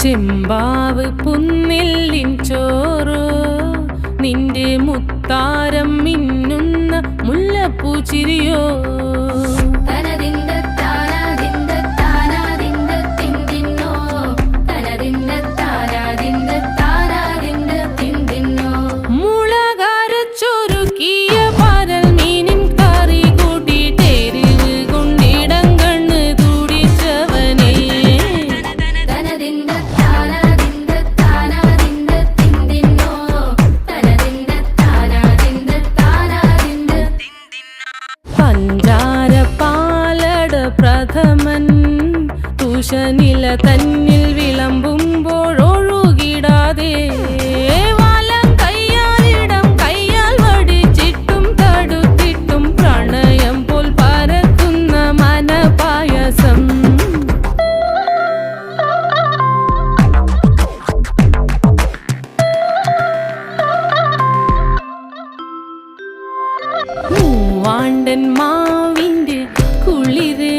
ചെമ്പാവ് പുന്നെല്ലിൻ ചോറോ നിന്റെ മുത്താരം മിന്നുന്ന മുല്ലപ്പൂച്ചിരിയോ പ്രഥമൻ തുഷനില തന്നിൽ വിളമ്പുമ്പോഴൊഴുകിടാതെ വലം കയ്യാലിടം കയ്യാൽ വടിച്ചിട്ടും തടുത്തിട്ടും പ്രണയം പോൽ പരക്കുന്ന മനപായസം മൂവാണ്ടൻ മാവിൻ്റെ കുളിര്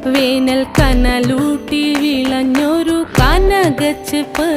വേനൽ കനലൂട്ടി വിളഞ്ഞൊരു കനകച്ചെപ്പ്